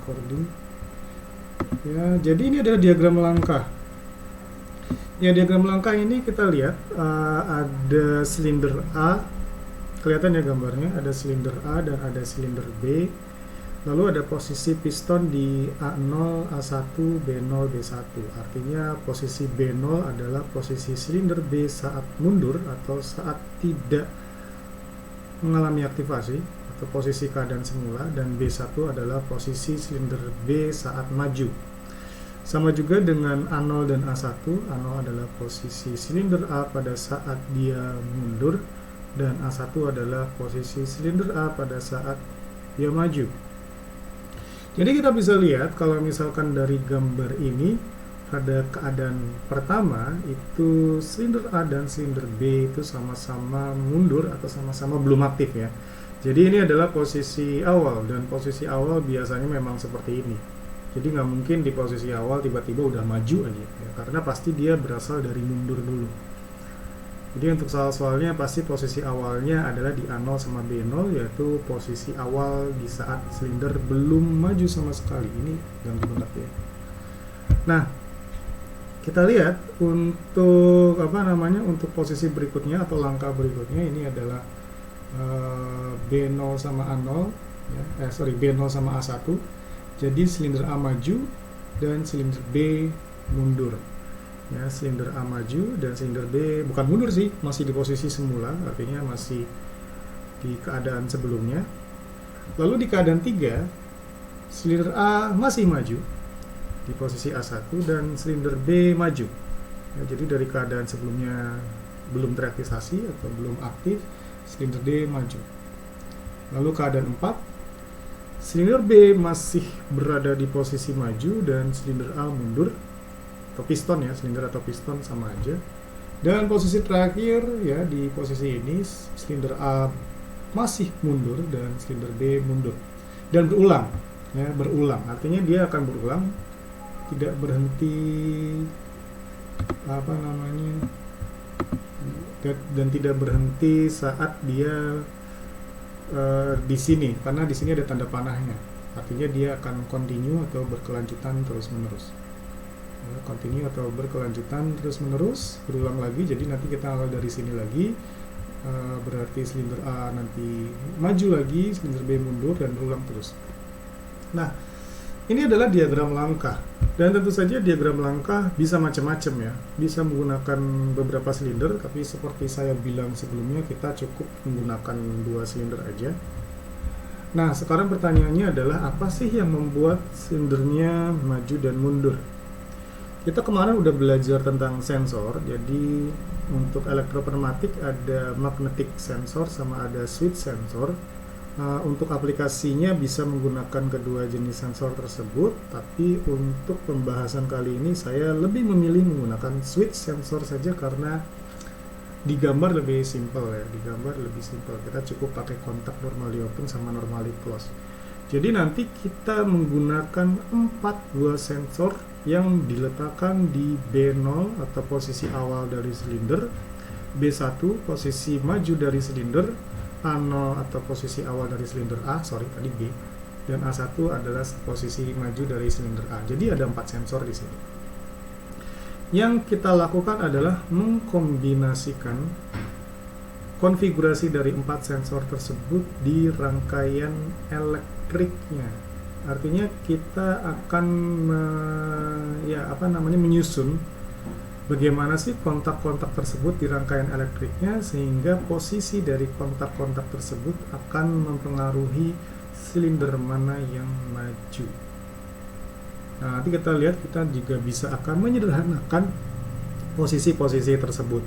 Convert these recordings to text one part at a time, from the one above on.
recording. Ya, jadi ini adalah diagram langkah. Ya, diagram langkah ini kita lihat ada silinder A, kelihatan ya gambarnya, ada silinder A dan ada silinder B. Lalu ada posisi piston di A0, A1, B0, B1. Artinya posisi B0 adalah posisi silinder B saat mundur atau saat tidak mengalami aktivasi atau posisi keadaan semula, dan B1 adalah posisi silinder B saat maju. Sama juga dengan A0 dan A1. A0 adalah posisi silinder A pada saat dia mundur, dan A1 adalah posisi silinder A pada saat dia maju. Jadi kita bisa lihat kalau misalkan dari gambar ini, pada keadaan pertama itu silinder A dan silinder B itu sama-sama mundur atau sama-sama belum aktif ya. Jadi ini adalah posisi awal, dan posisi awal biasanya memang seperti ini. Jadi nggak mungkin di posisi awal tiba-tiba udah maju aja ya, karena pasti dia berasal dari mundur dulu. Jadi untuk soal-soalnya pasti posisi awalnya adalah di A0 sama B0, yaitu posisi awal di saat silinder belum maju sama sekali. Ini ganggu banget ya. Nah, kita lihat untuk untuk posisi berikutnya atau langkah berikutnya, ini adalah B0 sama A0 ya, B0 sama A1. Jadi silinder A maju dan silinder B mundur. Ya, silinder A maju dan silinder B bukan mundur sih, masih di posisi semula, artinya masih di keadaan sebelumnya. Lalu di keadaan 3, silinder A masih maju di posisi A1 dan silinder B maju. Ya, jadi dari keadaan sebelumnya belum teraktivasi atau belum aktif, silinder D maju. Lalu keadaan 4, silinder B masih berada di posisi maju dan silinder A mundur, atau piston ya, silinder atau piston sama aja. Dan posisi terakhir ya, di posisi ini silinder A masih mundur dan silinder B mundur. Dan berulang ya, berulang. Artinya dia akan berulang, tidak berhenti dan tidak berhenti saat dia di sini, karena di sini ada tanda panahnya. Artinya dia akan continue atau berkelanjutan terus-menerus. Ya, continue atau berkelanjutan terus-menerus, berulang lagi. Jadi nanti kita awal dari sini lagi, berarti silinder A nanti maju lagi, silinder B mundur, dan berulang terus. Nah, ini adalah diagram langkah. Dan tentu saja diagram langkah bisa macam-macam ya. Bisa menggunakan beberapa silinder, tapi seperti saya bilang sebelumnya, kita cukup menggunakan 2 silinder aja. Nah, sekarang pertanyaannya adalah apa sih yang membuat silindernya maju dan mundur? Kita kemarin udah belajar tentang sensor. Jadi untuk elektropneumatik ada magnetic sensor sama ada switch sensor. Untuk aplikasinya bisa menggunakan kedua jenis sensor tersebut, tapi untuk pembahasan kali ini saya lebih memilih menggunakan switch sensor saja karena digambar lebih simple ya, digambar lebih simple. Kita cukup pakai kontak normally open sama normally close. Jadi nanti kita menggunakan 4 buah sensor yang diletakkan di B0 atau posisi awal dari silinder, B1 posisi maju dari silinder, A0 atau posisi awal dari silinder A, tadi B, dan A1 adalah posisi maju dari silinder A. Jadi ada 4 sensor di sini. Yang kita lakukan adalah mengkombinasikan konfigurasi dari 4 sensor tersebut di rangkaian elektriknya. Artinya kita akan menyusun bagaimana sih kontak-kontak tersebut di rangkaian elektriknya, sehingga posisi dari kontak-kontak tersebut akan mempengaruhi silinder mana yang maju. Nah, nanti kita lihat, kita juga bisa akan menyederhanakan posisi-posisi tersebut.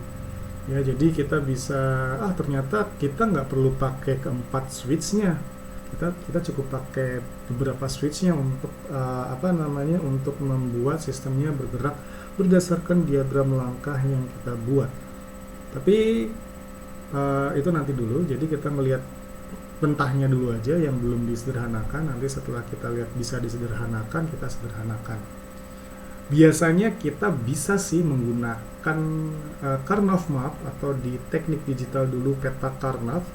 Ya, jadi kita bisa, ternyata kita nggak perlu pakai keempat switchnya. Kita cukup pakai beberapa switchnya untuk untuk membuat sistemnya bergerak berdasarkan diagram langkah yang kita buat. Tapi itu nanti dulu. Jadi kita melihat pentahnya dulu aja yang belum disederhanakan. Nanti setelah kita lihat bisa disederhanakan, kita sederhanakan. Biasanya kita bisa sih menggunakan Karnaugh map atau di teknik digital dulu peta Karnaugh.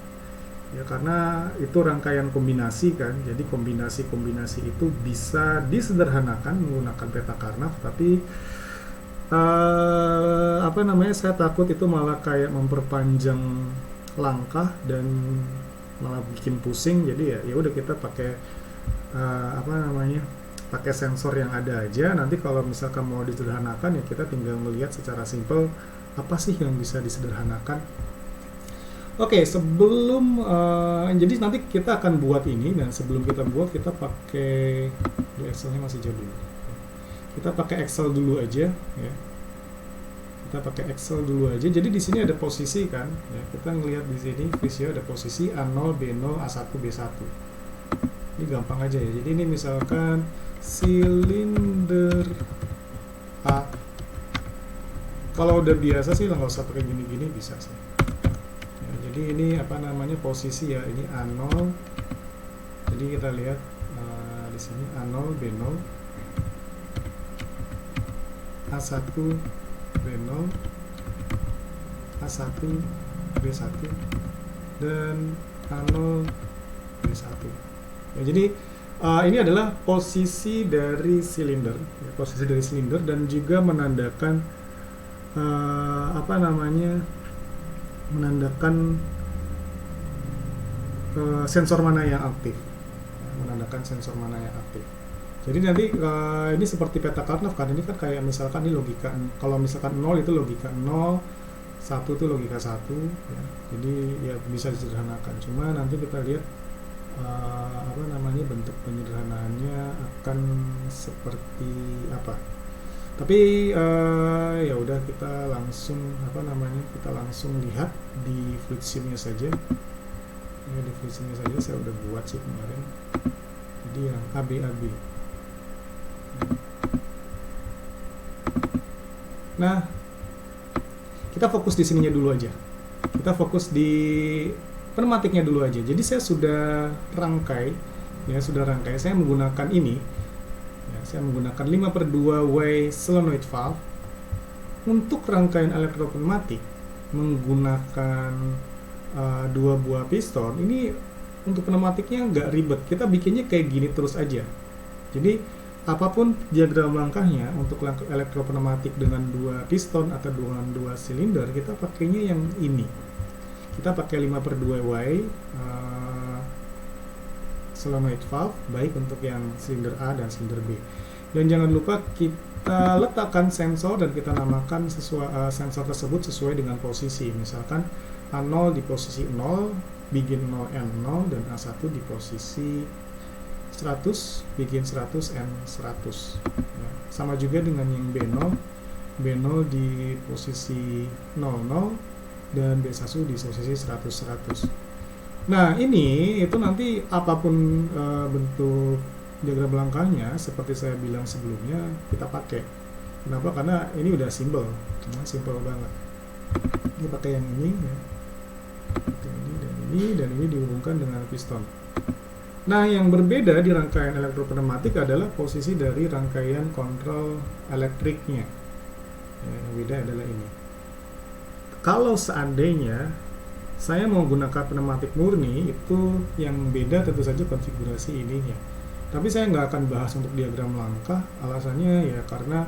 ya, karena itu rangkaian kombinasi kan, jadi kombinasi-kombinasi itu bisa disederhanakan menggunakan peta Karnaugh, tapi apa namanya, saya takut itu malah kayak memperpanjang langkah dan malah bikin pusing. Jadi ya udah kita pakai apa namanya, pakai sensor yang ada aja. Nanti kalau misalkan mau disederhanakan ya kita tinggal melihat secara simpel apa sih yang bisa disederhanakan. Oke, sebelum jadi nanti kita akan buat ini, dan sebelum kita buat kita pakai Excelnya masih jadul. Kita pakai Excel dulu aja ya. Kita pakai Excel dulu aja. Jadi di sini ada posisi kan ya. Kita ngelihat di sini Visio ada posisi A0, B0, A1, B1. Ini gampang aja ya. Jadi ini misalkan silinder A. Kalau udah biasa sih nggak usah pakai gini-gini bisa sih. Ya, jadi ini apa namanya posisi ya. Ini A0. Jadi kita lihat di sini A0, B0, A1, B0, A1, B1, dan A0, B1. Ya, jadi ini adalah posisi dari silinder, ya, posisi dari silinder, dan juga menandakan apa namanya, menandakan sensor mana yang aktif, ya, menandakan sensor mana yang aktif. Jadi nanti ini seperti peta Karnaugh kan, ini kan kayak misalkan ini logika, kalau misalkan 0 itu logika 0, 1 itu logika 1 ya. Jadi ya bisa disederhanakan. Cuma nanti kita lihat apa namanya, bentuk penyederhanaannya akan seperti apa. Tapi ya udah kita langsung apa namanya, kita langsung lihat di fluid sim-nya saja. Ya, di fluid sim-nya saja saya udah buat sih kemarin. Jadi yang AB. Nah, kita fokus di sininya dulu aja. Kita fokus di pneumatiknya dulu aja. Jadi saya sudah rangkai, ya sudah rangkai. Saya menggunakan ini, ya, saya menggunakan 5/2 way solenoid valve untuk rangkaian elektropneumatik menggunakan 2 buah piston. Ini untuk pneumatiknya nggak ribet. Kita bikinnya kayak gini terus aja. Jadi apapun diagram langkahnya untuk elektropneumatik dengan 2 piston atau dengan 2 silinder, kita pakainya yang ini. Kita pakai 5/2 way solenoid valve, baik untuk yang silinder A dan silinder B. Dan jangan lupa kita letakkan sensor dan kita namakan sensor tersebut sesuai dengan posisi. Misalkan A0 di posisi 0, begin 0 N0, dan A1 di posisi 100, bikin 100 N 100 ya. Sama juga dengan yang B0 di posisi 00 dan B1 di posisi 100. Nah ini itu nanti apapun bentuk diagram langkahnya seperti saya bilang sebelumnya kita pakai. Kenapa? Karena ini udah simple banget. Ini pakai yang ini ya. Ini dan ini dihubungkan dengan piston. Nah, yang berbeda di rangkaian elektropneumatik adalah posisi dari rangkaian kontrol elektriknya. Ya, yang beda adalah ini. Kalau seandainya saya mau gunakan pneumatik murni, itu yang beda tentu saja konfigurasi ininya. Tapi saya nggak akan bahas untuk diagram langkah, alasannya ya karena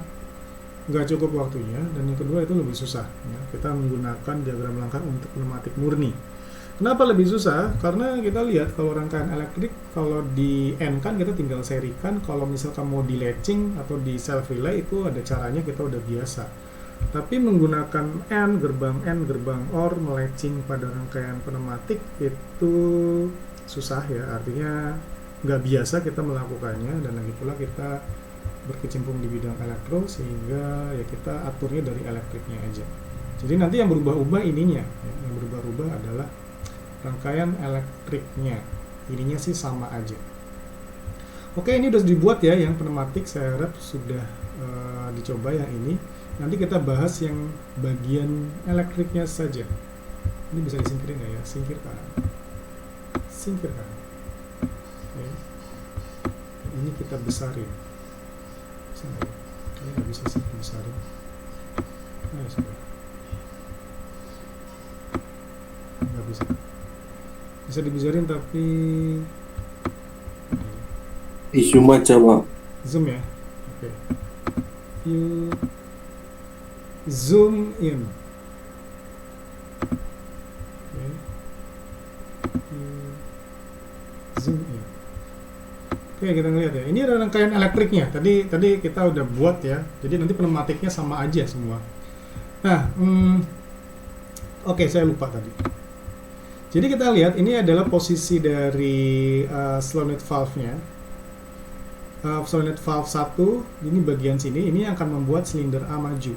nggak cukup waktunya, dan yang kedua itu lebih susah. Ya. Kita menggunakan diagram langkah untuk pneumatik murni. Kenapa lebih susah? Karena kita lihat kalau rangkaian elektrik, kalau di N kan kita tinggal serikan, kalau misalkan mau di latching atau di self relay itu ada caranya, kita udah biasa. Tapi menggunakan N, gerbang OR, melatching pada rangkaian pneumatik itu susah ya, artinya nggak biasa kita melakukannya, dan lagi pula kita berkecimpung di bidang elektro sehingga ya kita aturnya dari elektriknya aja. Jadi nanti yang berubah-ubah ininya, ya, yang berubah-ubah adalah rangkaian elektriknya. Ininya sih sama aja. Oke, ini udah dibuat ya yang pneumatik, saya harap sudah dicoba yang ini. Nanti kita bahas yang bagian elektriknya saja. Ini bisa disingkirin nggak ya? Singkirkan. Oke. Ini kita besarin. Bisa nggak ya? Ini nggak bisa sih besarin. Nah, sudah. Nggak bisa. Bisa dibesarin tapi Isu aja, Pak. zoom ya. Oke. You zoom in. Oke. You zoom in. Oke, kita ngeliat ya. Ini ada rangkaian elektriknya. Tadi kita udah buat ya. Jadi nanti pneumatiknya sama aja semua. Nah, oke, saya lupa tadi. Jadi kita lihat ini adalah posisi dari slow net valve-nya. Slow net valve 1, ini bagian sini, ini yang akan membuat silinder A maju.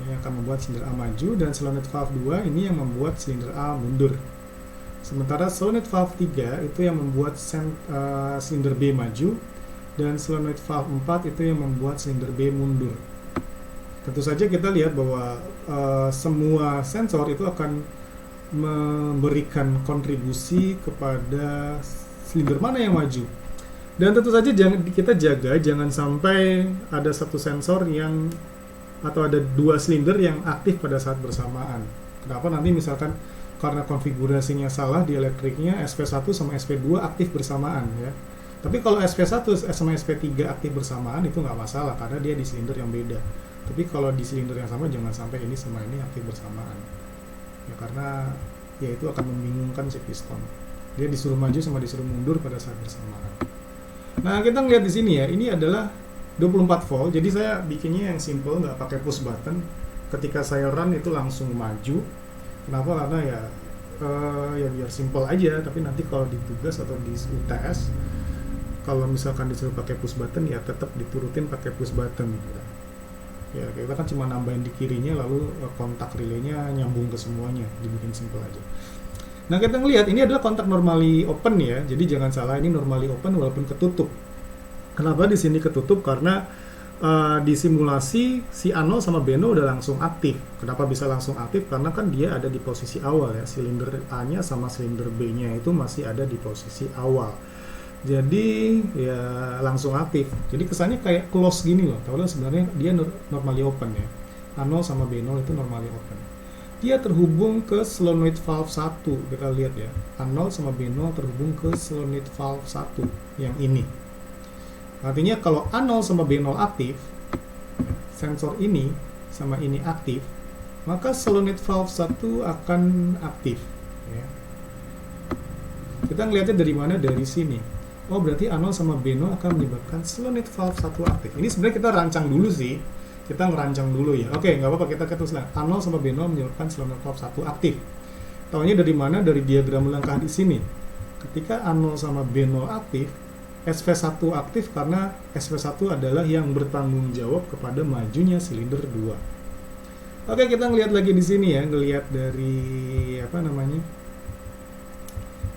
Ini akan membuat silinder A maju, dan slow net valve 2 ini yang membuat silinder A mundur. Sementara slow net valve 3 itu yang membuat silinder B maju, dan slow net valve 4 itu yang membuat silinder B mundur. Tentu saja kita lihat bahwa semua sensor itu akan memberikan kontribusi kepada silinder mana yang maju. Dan tentu saja kita jaga jangan sampai ada satu sensor yang atau ada dua silinder yang aktif pada saat bersamaan. Kenapa? Nanti misalkan karena konfigurasinya salah di elektriknya, SP1 sama SP2 aktif bersamaan ya. Tapi kalau SP1 sama SP3 aktif bersamaan itu nggak masalah karena dia di silinder yang beda. Tapi kalau di silinder yang sama jangan sampai ini sama ini aktif bersamaan. Ya karena ya itu akan membingungkan si piston. Dia disuruh maju sama disuruh mundur pada saat bersamaan. Nah, kita ngeliat di sini ya, ini adalah 24 volt. Jadi saya bikinnya yang simple, nggak pakai push button. Ketika saya run itu langsung maju. Kenapa? Karena ya biar simple aja. Tapi nanti kalau di tugas atau di UTS, kalau misalkan disuruh pakai push button ya tetap diturutin pakai push button. Ya kita kan cuma nambahin di kirinya, lalu kontak relaynya nyambung ke semuanya, dibikin simple aja. Nah, kita ngelihat ini adalah kontak normally open ya. Jadi jangan salah, ini normally open walaupun ketutup. Kenapa di sini ketutup? Karena di simulasi si A0 sama B0 udah langsung aktif. Kenapa bisa langsung aktif? Karena kan dia ada di posisi awal ya. Silinder A-nya sama silinder B-nya itu masih ada di posisi awal. Jadi ya langsung aktif. Jadi kesannya kayak close gini loh. Padahal sebenarnya dia normally open ya. A0 sama B0 itu normally open. Dia terhubung ke solenoid valve 1. Kita lihat ya, A0 sama B0 terhubung ke solenoid valve 1 yang ini. Artinya kalau A0 sama B0 aktif, sensor ini sama ini aktif, maka solenoid valve 1 akan aktif ya. Kita ngelihatnya dari mana? Dari sini. Oh, berarti A0 sama B0 akan menyebabkan solenoid valve 1 aktif. Ini sebenarnya kita rancang dulu sih. Kita ngerancang dulu ya. Oke, nggak apa-apa, kita ketuslah. A0 sama B0 menyebabkan solenoid valve 1 aktif. Tahunya dari mana? Dari diagram langkah di sini. Ketika A0 sama B0 aktif, SV1 aktif karena SV1 adalah yang bertanggung jawab kepada majunya silinder 2. Oke, kita ngelihat lagi di sini ya, ngelihat dari apa namanya?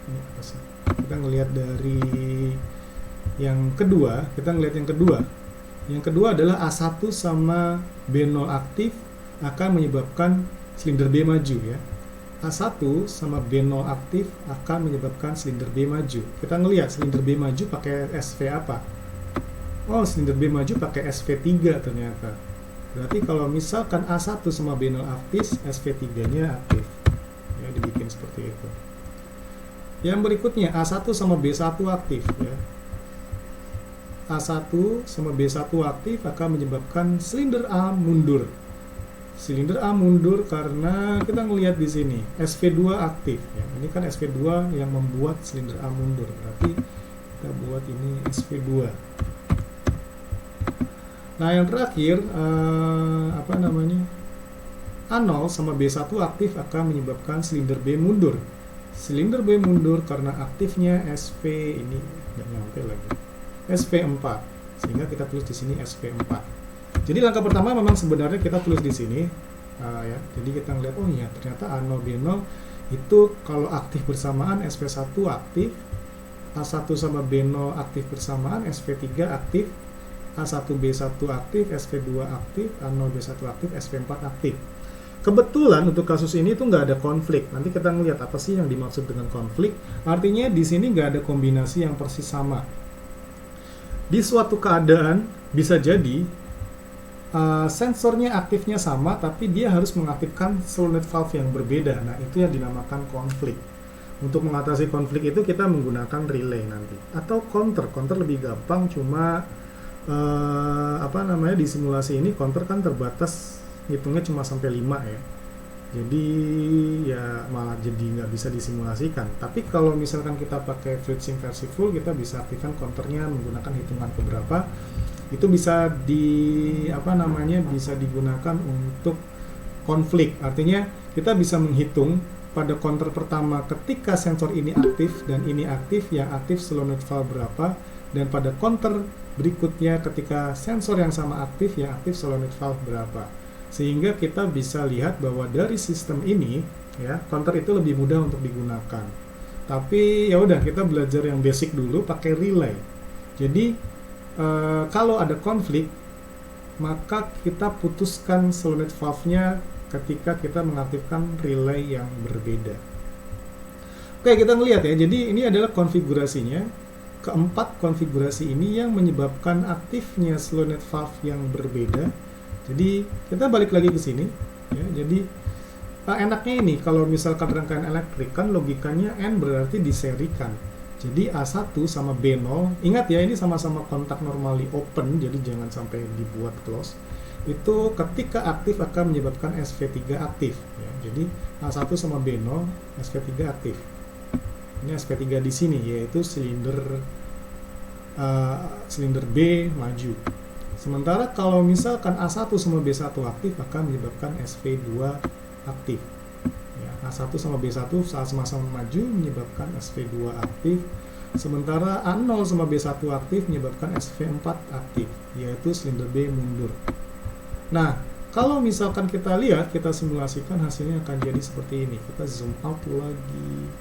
Ini apa sih? Kita ngelihat dari yang kedua, kita ngelihat yang kedua. Yang kedua adalah A1 sama B0 aktif akan menyebabkan silinder B maju ya. A1 sama B0 aktif akan menyebabkan silinder B maju. Kita ngelihat silinder B maju pakai SV apa? Oh, silinder B maju pakai SV3 ternyata. Berarti kalau misalkan A1 sama B0 aktif, SV3-nya aktif. Ya, dibikin seperti itu. Yang berikutnya A1 sama B1 aktif ya. A1 sama B1 aktif akan menyebabkan silinder A mundur. Silinder A mundur karena kita ngelihat di sini SV2 aktif ya. Ini kan SV2 yang membuat silinder A mundur. Berarti kita buat ini SV2. Nah, yang terakhir apa namanya? A0 sama B1 aktif akan menyebabkan silinder B mundur. Silinder B mundur karena aktifnya SV ini nggak nyampe lagi. SV4, sehingga kita tulis di sini SV4. Jadi langkah pertama memang sebenarnya kita tulis di sini ya. Jadi kita ngeliat, oh iya ternyata A0 B0 itu kalau aktif bersamaan SV1 aktif, A1 sama B0 aktif bersamaan, SV3 aktif, A1 B1 aktif, SV2 aktif, A0 B1 aktif, SV4 aktif. Kebetulan untuk kasus ini tuh nggak ada konflik. Nanti kita ngeliat apa sih yang dimaksud dengan konflik. Artinya di sini nggak ada kombinasi yang persis sama. Di suatu keadaan bisa jadi sensornya aktifnya sama, tapi dia harus mengaktifkan solenoid valve yang berbeda. Nah, itu yang dinamakan konflik. Untuk mengatasi konflik itu kita menggunakan relay nanti atau counter. Counter lebih gampang, cuma apa namanya, di simulasi ini counter kan terbatas, hitungnya cuma sampai 5 ya. Jadi ya malah jadi nggak bisa disimulasikan. Tapi kalau misalkan kita pakai FluidSim versi full, kita bisa aktifkan counternya menggunakan hitungan keberapa. Itu bisa apa namanya, bisa digunakan untuk konflik. Artinya kita bisa menghitung pada counter pertama ketika sensor ini aktif dan ini aktif, yang aktif solenoid valve berapa, dan pada counter berikutnya ketika sensor yang sama aktif, yang aktif solenoid valve berapa. Sehingga kita bisa lihat bahwa dari sistem ini ya, counter itu lebih mudah untuk digunakan. Tapi ya udah, kita belajar yang basic dulu pakai relay. Jadi kalau ada konflik, maka kita putuskan solenoid valve-nya ketika kita mengaktifkan relay yang berbeda. Oke, kita ngelihat ya. Jadi ini adalah konfigurasinya. Keempat konfigurasi ini yang menyebabkan aktifnya solenoid valve yang berbeda. Jadi kita balik lagi ke sini ya. Jadi enaknya ini kalau misalkan rangkaian elektrik kan logikanya N berarti diserikan. Jadi A1 sama B0, ingat ya, ini sama-sama kontak normally open, jadi jangan sampai dibuat close. Itu ketika aktif akan menyebabkan SV3 aktif ya. Jadi A1 sama B0, SV3 aktif. Ini SV3 di sini yaitu silinder B maju. Sementara kalau misalkan A1 sama B1 aktif akan menyebabkan SV2 aktif. Ya, A1 sama B1 saat sama-sama maju menyebabkan SV2 aktif. Sementara A0 sama B1 aktif menyebabkan SV4 aktif, yaitu silinder B mundur. Nah, kalau misalkan kita lihat, kita simulasikan, hasilnya akan jadi seperti ini. Kita zoom out lagi.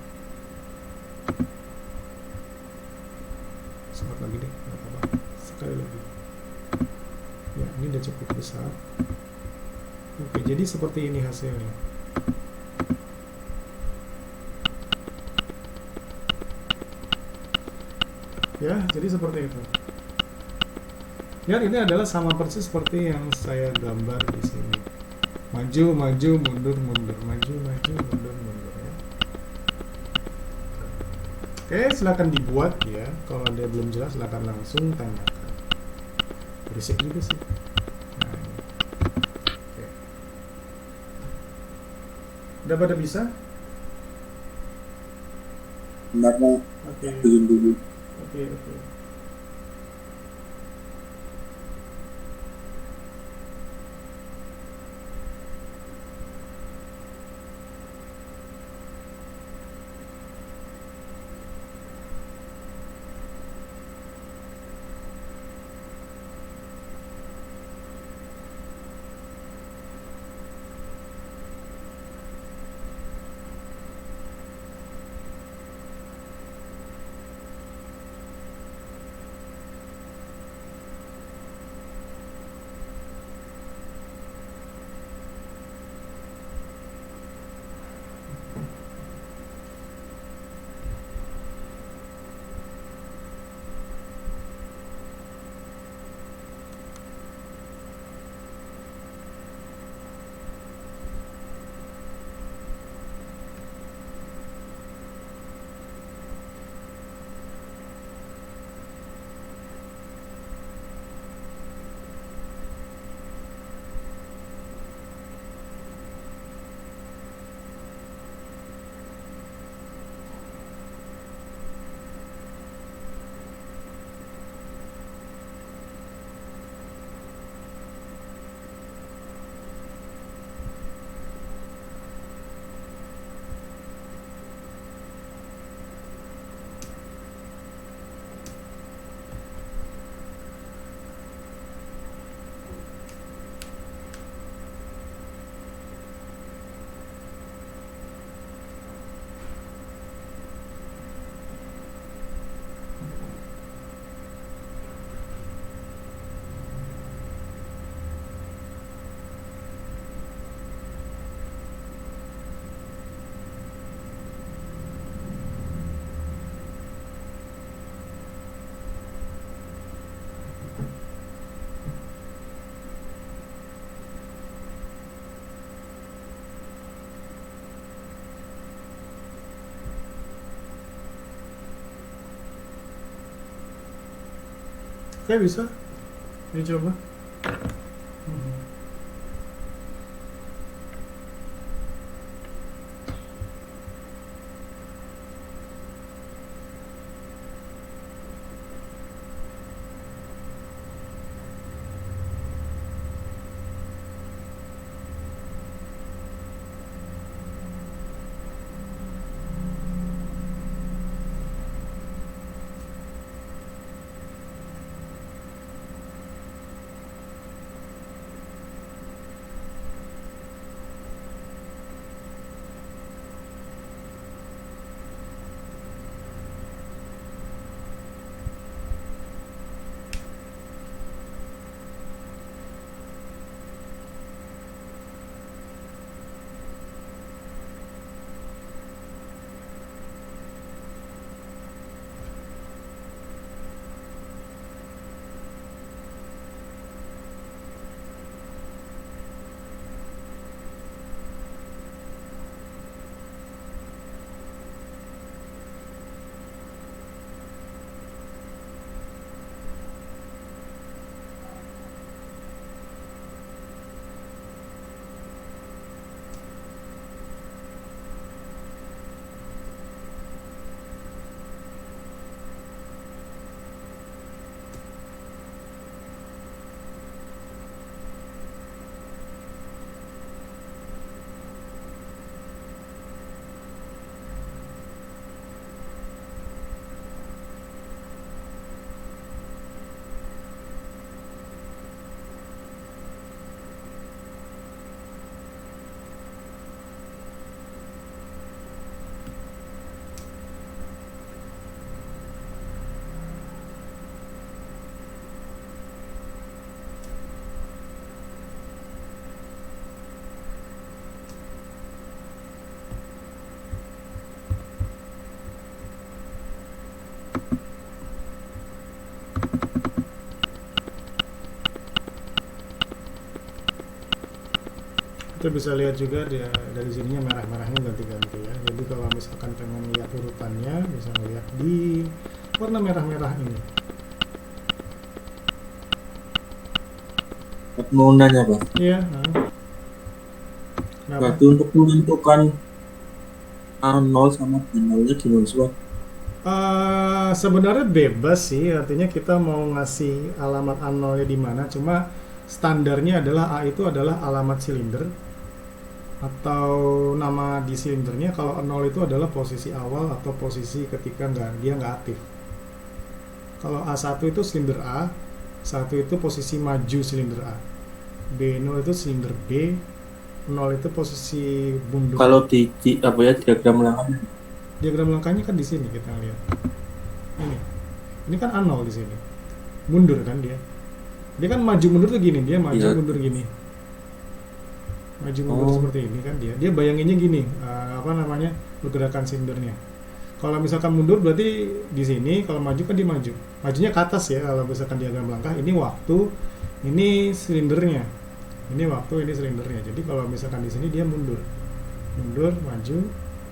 Sempat lagi deh, nggak apa-apa. Sekali lagi. Ya, ini udah cukup besar. Oke, jadi seperti ini hasilnya. Ya, jadi seperti itu. Ya, ini adalah sama persis seperti yang saya gambar di sini. Maju, maju, mundur, mundur. Maju, maju, mundur, mundur ya. Oke, silakan dibuat ya. Kalau ada belum jelas, silakan langsung tanyakan. Berisik juga sih. Nah, ini. Oke. Udah pada bisa? Benar mau Oke. dulu. Oke, oke. Oke, bisa. Ini coba. Mhm. Kita bisa lihat juga dia dari sininya merah-merahnya ganti-ganti ya. Jadi kalau misalkan pengen lihat urutannya, bisa melihat di warna merah-merah ini. Mau nanya Pak, Iya, nah. Kenapa? berarti untuk menentukan A0 sama B0 nya gimana sih Pak? Sebenarnya bebas sih, artinya kita mau ngasih alamat A0-nya di mana, cuma standarnya adalah A itu adalah alamat silinder atau nama di silindernya. Kalau 0 itu adalah posisi awal atau posisi ketika dia nggak aktif. Kalau A1 itu silinder A, 1 itu posisi maju silinder A. B0 itu silinder B, 0 itu posisi mundur. Kalau di apa ya diagram langkahnya? Diagram langkahnya kan di sini kita lihat. Ini. Ini kan A0 di sini. Mundur kan dia. Dia kan maju mundur tuh gini, dia maju Iya. mundur gini. Maju mundur Oh, seperti ini kan dia. Dia bayanginnya gini, apa namanya? Pergerakan silindernya. Kalau misalkan mundur berarti di sini, kalau maju kan dia maju. Majunya ke atas ya kalau misalkan diagram langkah. Ini waktu, ini silindernya. Ini waktu, ini silindernya. Jadi kalau misalkan di sini dia mundur. Mundur, maju,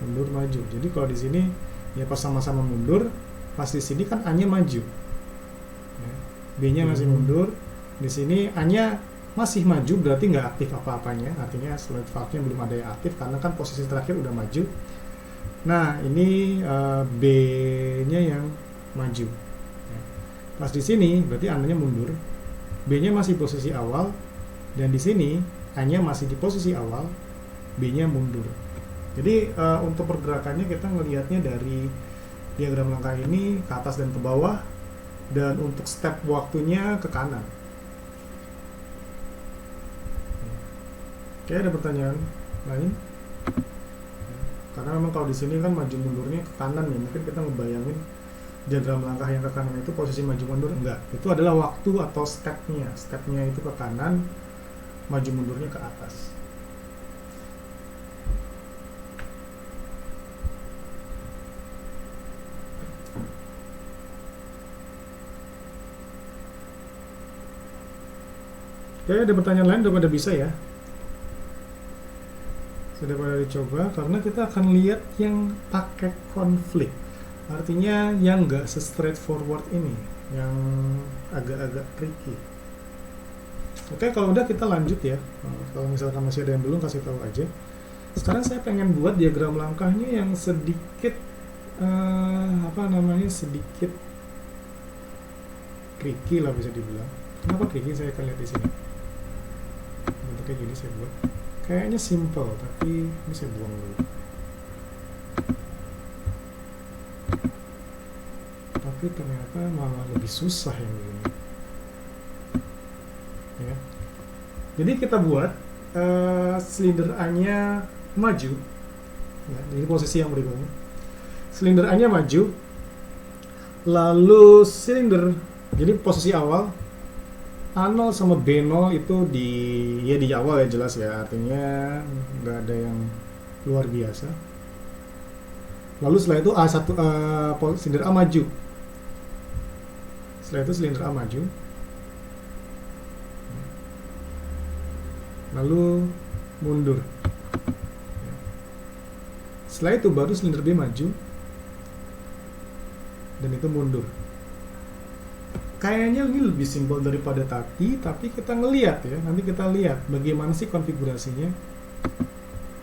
mundur, maju. Jadi kalau di sini ya pas sama-sama mundur, pas di sini kan A-nya maju. Ya. B-nya masih mundur. Di sini A-nya masih maju berarti nggak aktif apa-apanya, artinya solid valve-nya belum ada yang aktif karena kan posisi terakhir udah maju. Nah ini B-nya yang maju. Ya. Pas di sini berarti A-nya mundur, B-nya masih posisi awal, dan di sini A-nya masih di posisi awal, B-nya mundur. Jadi untuk pergerakannya kita ngelihatnya dari diagram langkah ini ke atas dan ke bawah, dan untuk step waktunya ke kanan. Oke, ada pertanyaan lain? Karena memang kalau di sini kan maju mundurnya ke kanan ya, mungkin kita ngebayangin diagram langkah yang ke kanan itu posisi maju mundur, enggak. Itu adalah waktu atau stepnya. Stepnya itu ke kanan, maju mundurnya ke atas. Oke, ada pertanyaan lain? Udah pada bisa ya? Sudah pada dicoba, karena kita akan lihat yang pakai konflik. Artinya yang nggak se-straightforward ini. yang agak-agak tricky. Oke, kalau udah kita lanjut ya. Kalau misalkan masih ada yang belum, kasih tahu aja. Sekarang saya pengen buat diagram langkahnya yang sedikit sedikit tricky lah bisa dibilang. Kenapa tricky? Saya akan lihat di sini. Bentuknya gini saya buat. Kayaknya simple, tapi ini saya buang dulu. Tapi ternyata malah lebih susah yang begini. Ya. Jadi kita buat silinder A-nya maju. Ya, ini posisi yang berikutnya. Silinder A-nya maju, lalu silinder, jadi posisi awal A0 sama B0 itu di awal ya, jelas ya, artinya nggak ada yang luar biasa. Lalu setelah itu silinder A maju. Setelah itu silinder A maju, lalu mundur. Setelah itu baru silinder B maju, dan itu mundur. Kayaknya ini lebih simpel daripada tadi, tapi kita ngelihat ya, nanti kita lihat bagaimana sih konfigurasinya.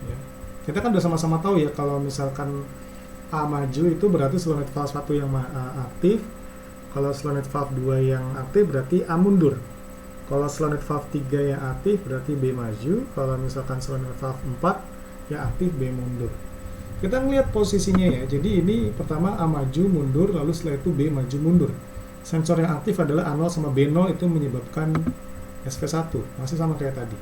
Ya. Kita kan udah sama-sama tahu ya, kalau misalkan A maju itu berarti solenoid valve 1 yang aktif, kalau solenoid valve 2 yang aktif berarti A mundur. Kalau solenoid valve 3 yang aktif berarti B maju, kalau misalkan solenoid valve 4 yang aktif B mundur. Kita ngelihat posisinya ya, jadi ini pertama A maju mundur, lalu setelah itu B maju mundur. Sensor yang aktif adalah A0 sama B0, itu menyebabkan SV1, masih sama kayak tadi.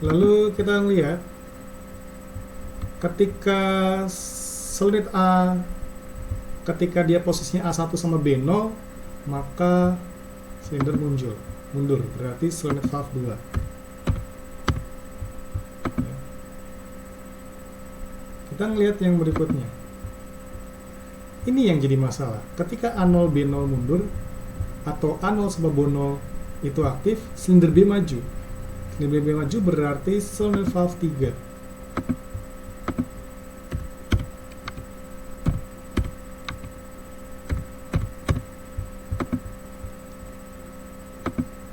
Lalu kita lihat ketika solenoid A, ketika dia posisinya A1 sama B0, maka silinder mundur, berarti solenoid valve 2. Kita ngelihat yang berikutnya. Ini yang jadi masalah. Ketika A0 B0 mundur atau A0 sama B0 itu aktif, silinder B maju. Silinder B maju berarti solenoid valve 3.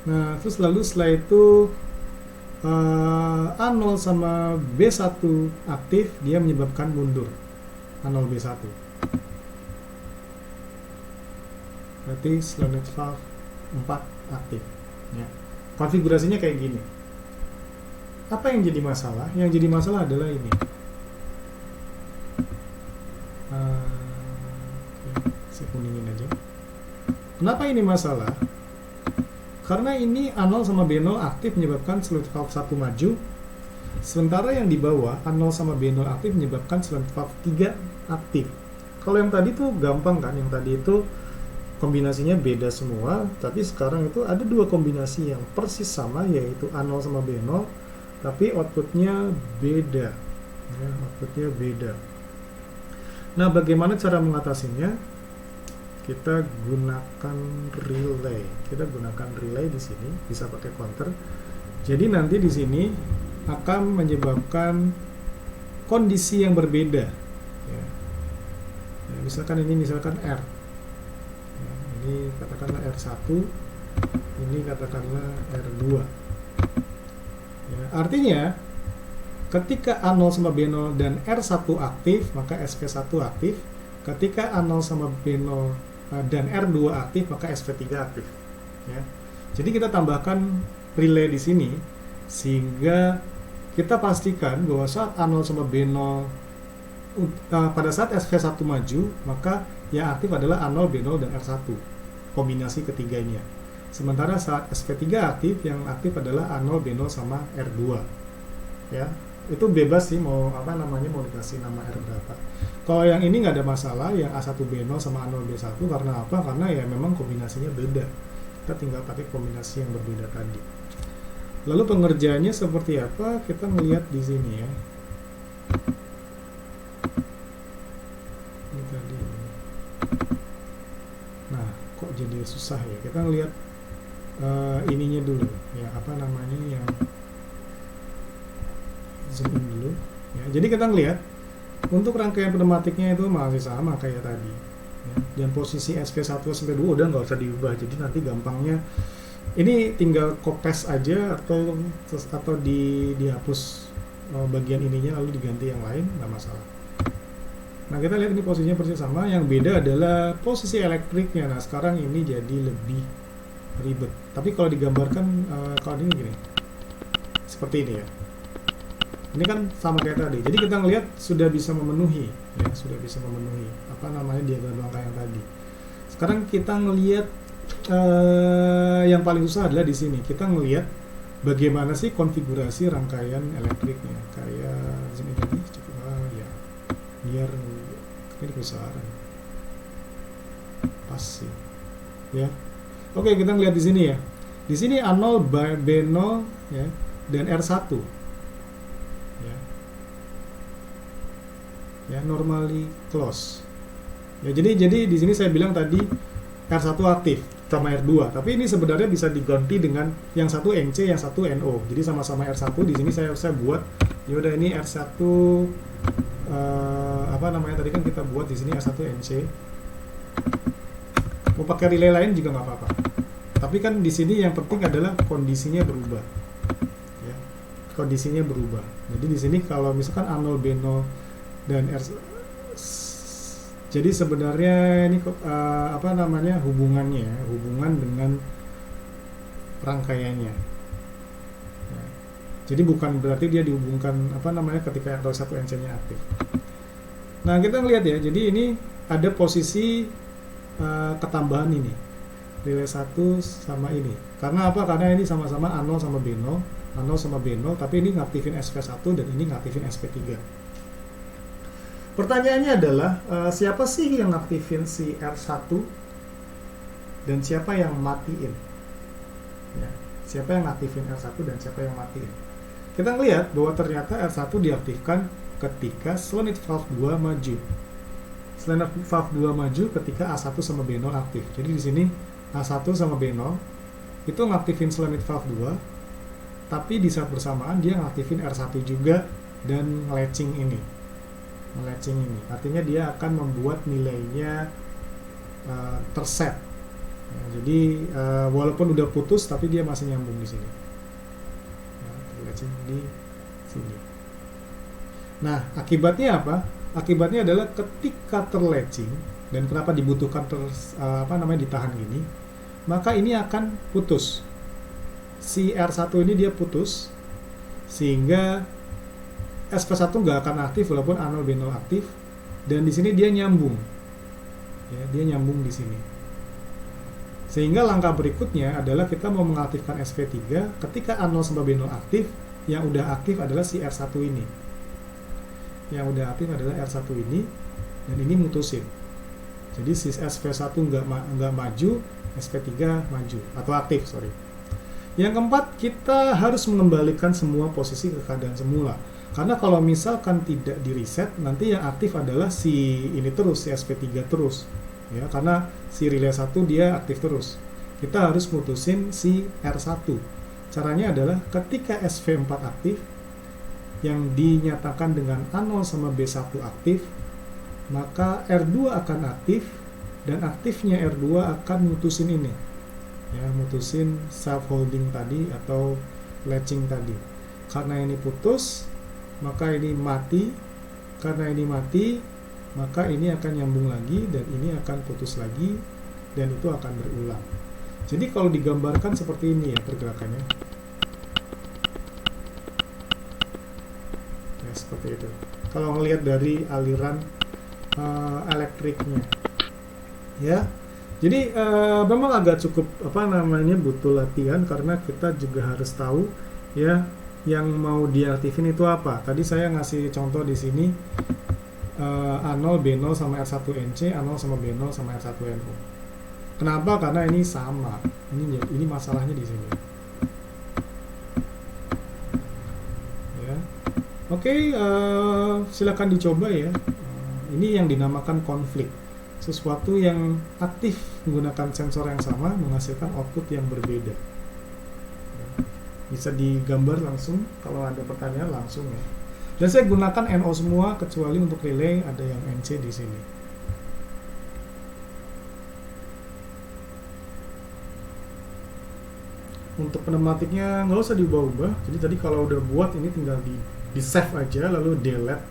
Nah, terus lalu setelah itu A0 sama B1 aktif, dia menyebabkan mundur A0 B1. Berarti solenoid valve 4 aktif ya. Konfigurasinya kayak gini. Apa yang jadi masalah? Yang jadi masalah adalah ini. Saya kuningin aja. Kenapa ini masalah? Karena ini A0 sama B0 aktif menyebabkan solenoid valve 1 maju, sementara yang di bawah A0 sama B0 aktif menyebabkan solenoid valve 3 aktif. Kalau yang tadi tuh gampang kan, yang tadi itu kombinasinya beda semua, tapi sekarang itu ada dua kombinasi yang persis sama, yaitu A0 sama B0, tapi outputnya beda. Ya, outputnya beda. Nah, bagaimana cara mengatasinya? Kita gunakan relay. Kita gunakan relay di sini, bisa pakai counter. Jadi nanti di sini akan menyebabkan kondisi yang berbeda. Ya. Ya, misalkan ini R. Ya, ini katakanlah R1, ini katakanlah R2. Ya, artinya ketika A0 sama B0 dan R1 aktif, maka SV1 aktif. Ketika A0 sama B0 dan R2 aktif, maka SV3 aktif. Ya. Jadi kita tambahkan relay di sini sehingga kita pastikan bahwa saat A0 sama B0 pada saat SV1 maju, maka yang aktif adalah A0, B0 dan R1, kombinasi ketiganya. Sementara saat SV3 aktif, yang aktif adalah A0, B0 sama R2. Ya, itu bebas sih mau mau dikasih nama R berapa. Kalau yang ini nggak ada masalah, yang A1B0 sama A0B1, karena apa? Karena ya memang kombinasinya beda. Kita tinggal pakai kombinasi yang berbeda tadi. Lalu pengerjaannya seperti apa? Kita melihat di sini ya. Ini tadi. Nah, kok jadi susah ya? Kita ngelihat ininya dulu, ya yang zoom in dulu. Ya, jadi kita ngelihat untuk rangkaian pneumatiknya itu masih sama kayak tadi. ya. Dan posisi SV1 SV2 udah nggak usah diubah, jadi nanti gampangnya ini tinggal copy aja atau dihapus bagian ininya lalu diganti yang lain, nggak masalah. Nah kita lihat ini posisinya persis sama, yang beda adalah posisi elektriknya. Nah sekarang ini jadi lebih ribet, tapi kalau digambarkan kalau ini gini seperti ini ya, ini kan sama kayak tadi, jadi kita ngelihat sudah bisa memenuhi ya, sudah bisa memenuhi apa namanya diagram langkah yang tadi. Sekarang kita ngelihat yang paling susah adalah di sini, kita ngelihat bagaimana sih konfigurasi rangkaian elektriknya, kayak di sini tadi coba ya, biar ini kebesaran pas sih ya. Oke, kita ngelihat di sini ya, di sini A0 B0 ya dan R1 ya normally close ya. Jadi di sini saya bilang tadi R1 aktif sama R2, tapi ini sebenarnya bisa diganti dengan yang satu NC, yang satu NO, jadi sama-sama R1. Di sini saya buat ya udah ini R1 apa namanya tadi kan kita buat di sini R1 NC, mau pakai relay lain juga nggak apa-apa, tapi kan di sini yang penting adalah kondisinya berubah ya, kondisinya berubah. Jadi di sini kalau misalkan A0 B0 dan R, jadi sebenarnya ini apa namanya hubungan dengan rangkaiannya ya. Jadi bukan berarti dia dihubungkan apa namanya ketika R1 NC-nya aktif. Nah kita ngelihat ya, jadi ini ada posisi ketambahan ini relay 1 sama ini, karena apa? Karena ini sama-sama A0 sama B0, A0 sama B0, tapi ini ngaktifin SV1 dan ini ngaktifin SV3. Pertanyaannya adalah siapa sih yang ngaktifin si R1 dan siapa yang matiin ya, siapa yang ngaktifin R1 dan siapa yang matiin. Kita ngelihat bahwa ternyata R1 diaktifkan ketika slanted valve 2 maju, slanted valve 2 maju ketika A1 sama B0 aktif. Jadi di sini A1 sama B0 itu ngaktifin slanted valve 2, tapi di saat bersamaan dia ngaktifin R1 juga dan latching ini. Latching ini artinya dia akan membuat nilainya terset ya, jadi walaupun udah putus tapi dia masih nyambung di sini ya, latching di sini. Nah akibatnya apa? Akibatnya adalah ketika terlatching, dan kenapa dibutuhkan ditahan gini, maka ini akan putus, si R1 ini dia putus sehingga SV1 nggak akan aktif walaupun A0 B0 aktif, dan di sini dia nyambung ya, dia nyambung di sini. Sehingga langkah berikutnya adalah kita mau mengaktifkan SV3 ketika A0 sama B0 aktif. Yang udah aktif adalah si R1 ini, yang udah aktif adalah R1 ini, dan ini mutusin. Jadi si SV1 nggak maju, SV3 maju atau aktif, sorry. Yang keempat, kita harus mengembalikan semua posisi ke keadaan semula. Karena kalau misalkan tidak di reset, nanti yang aktif adalah si ini terus, si SP3 terus ya, karena si relay 1 dia aktif terus. Kita harus mutusin si R1. Caranya adalah ketika SV4 aktif yang dinyatakan dengan A0 sama B1 aktif, maka R2 akan aktif, dan aktifnya R2 akan mutusin ini ya, mutusin self holding tadi atau latching tadi. Karena ini putus, maka ini mati. Karena ini mati, maka ini akan nyambung lagi, dan ini akan putus lagi, dan itu akan berulang. Jadi kalau digambarkan seperti ini ya pergerakannya ya, seperti itu kalau ngelihat dari aliran elektriknya ya. Jadi memang agak cukup butuh latihan, karena kita juga harus tahu ya yang mau diaktifin itu apa. Tadi saya ngasih contoh di sini A0 B0 sama R1 NC, A0 sama B0 sama R1 NO. Kenapa? Karena ini sama. Ini masalahnya di sini. Ya. Oke, silakan dicoba ya. Ini yang dinamakan konflik. Sesuatu yang aktif menggunakan sensor yang sama menghasilkan output yang berbeda. Bisa digambar langsung, kalau ada pertanyaan langsung ya. Dan saya gunakan NO semua kecuali untuk relay ada yang NC di sini. Untuk pneumatiknya nggak usah diubah-ubah. Jadi tadi kalau udah buat ini tinggal di save aja, lalu delete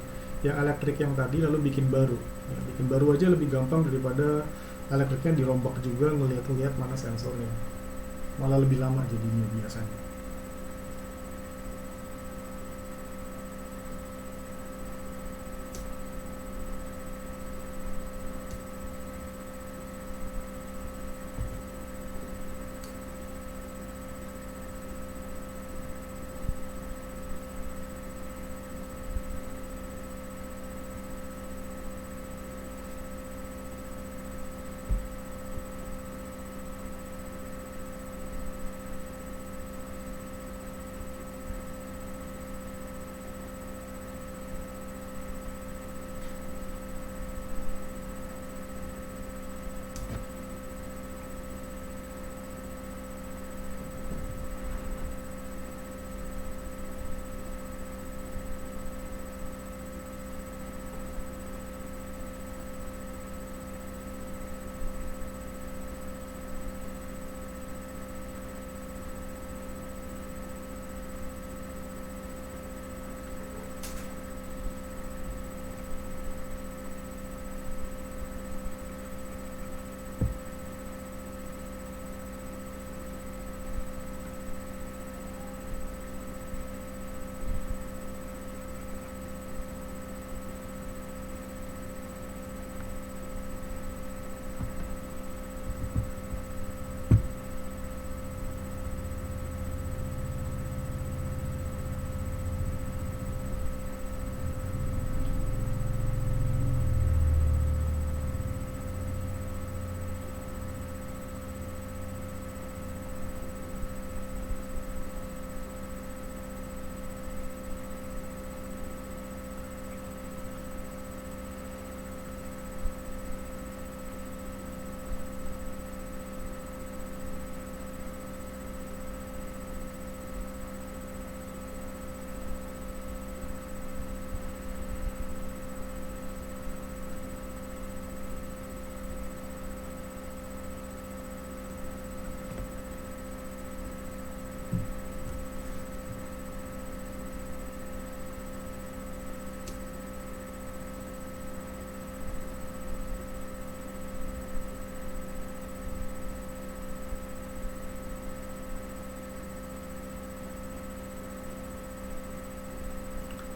yang elektrik yang tadi, lalu bikin baru. Ya, bikin baru aja lebih gampang daripada elektriknya dirombak juga ngeliat-liat mana sensornya. Malah lebih lama jadinya biasanya.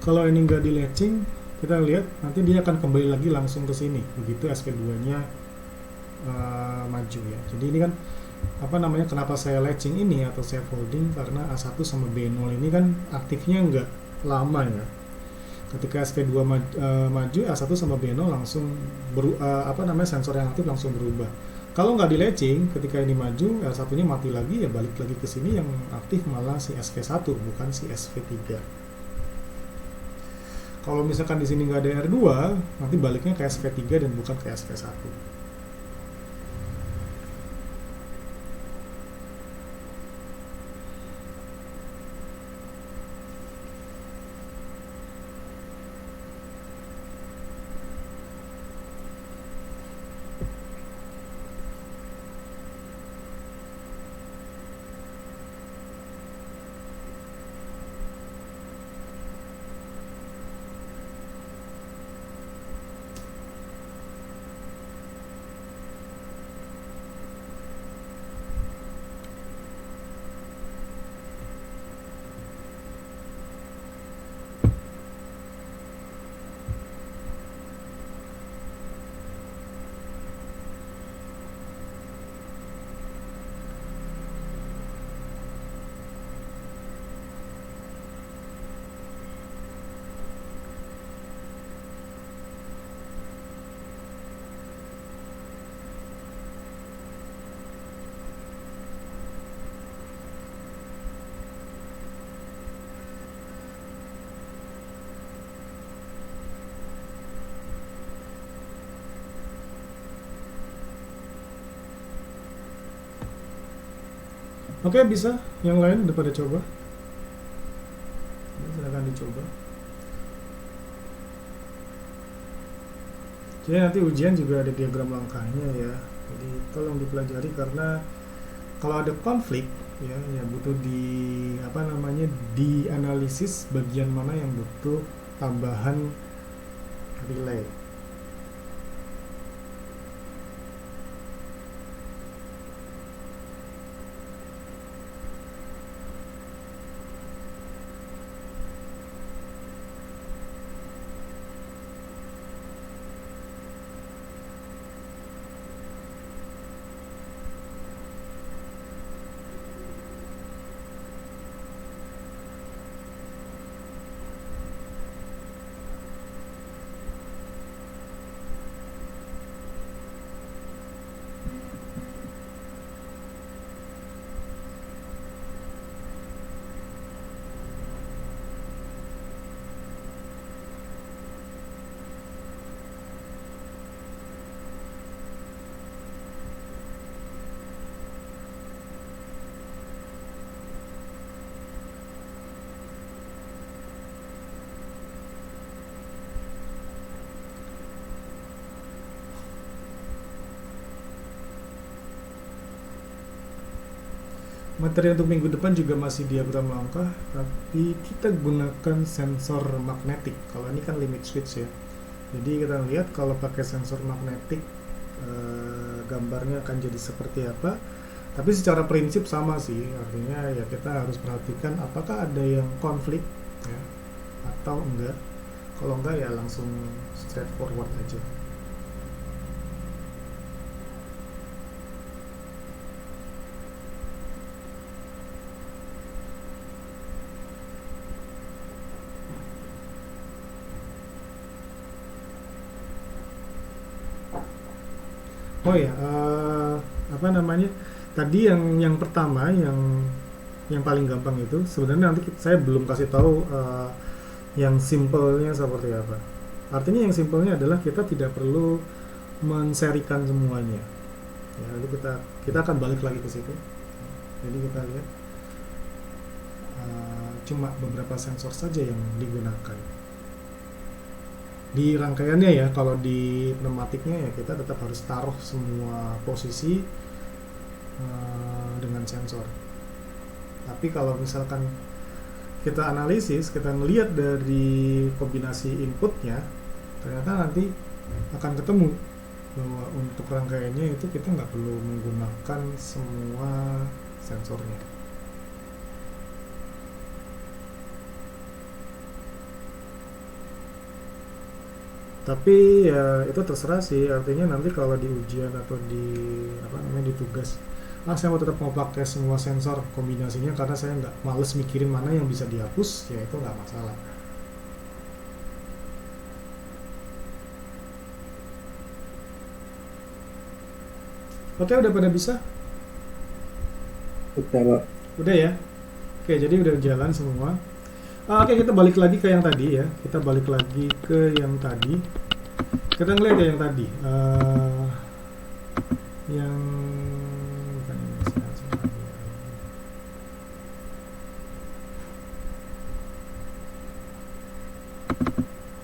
Kalau ini nggak di latching, kita lihat nanti dia akan kembali lagi langsung ke sini begitu SP2-nya maju ya. Jadi ini kan apa namanya, kenapa saya latching ini atau saya folding, karena A1 sama B0 ini kan aktifnya nggak lama ya. Ketika SP2 maju, A1 sama B0 langsung apa namanya, sensor yang aktif langsung berubah. Kalau nggak di latching, ketika ini maju, L1-nya mati lagi, ya balik lagi ke sini, yang aktif malah si SV1 bukan si SV3. Kalau misalkan di sini nggak ada R2, nanti baliknya ke SV3 dan bukan ke SV1. Oke, bisa. Yang lain udah pada coba? Silahkan dicoba. Jadi nanti ujian juga ada diagram langkahnya ya. Jadi tolong dipelajari, karena kalau ada konflik ya butuh di apa namanya dianalisis bagian mana yang butuh tambahan relay. Materi untuk minggu depan juga masih diagram langkah, tapi kita gunakan sensor magnetik. Kalau ini kan limit switch ya. Jadi kita lihat kalau pakai sensor magnetik gambarnya akan jadi seperti apa. Tapi secara prinsip sama sih, artinya ya kita harus perhatikan apakah ada yang konflik ya, atau enggak. Kalau enggak ya langsung straightforward aja. Oh ya, apa namanya? Tadi yang pertama yang paling gampang itu sebenarnya nanti saya belum kasih tahu yang simpelnya seperti apa. Artinya yang simpelnya adalah kita tidak perlu menserikan semuanya. Ya, lalu kita akan balik lagi ke situ. Jadi kita lihat cuma beberapa sensor saja yang digunakan. Di rangkaiannya ya, kalau di pneumatiknya ya kita tetap harus taruh semua posisi dengan sensor. Tapi kalau misalkan kita analisis, kita melihat dari kombinasi inputnya, ternyata nanti akan ketemu bahwa untuk rangkaiannya itu kita nggak perlu menggunakan semua sensornya. Tapi ya itu terserah sih, artinya nanti kalau di ujian atau di apa namanya di tugas, saya mau pakai semua sensor kombinasinya karena saya nggak males mikirin mana yang bisa dihapus, ya itu nggak masalah. Oke, udah pada bisa? Oke, Pak. Udah ya? Oke, jadi udah jalan semua. Oke, kita balik lagi ke yang tadi ya. Kita balik lagi ke yang tadi. Kita ngeliat ya yang tadi. Yang bukan ini,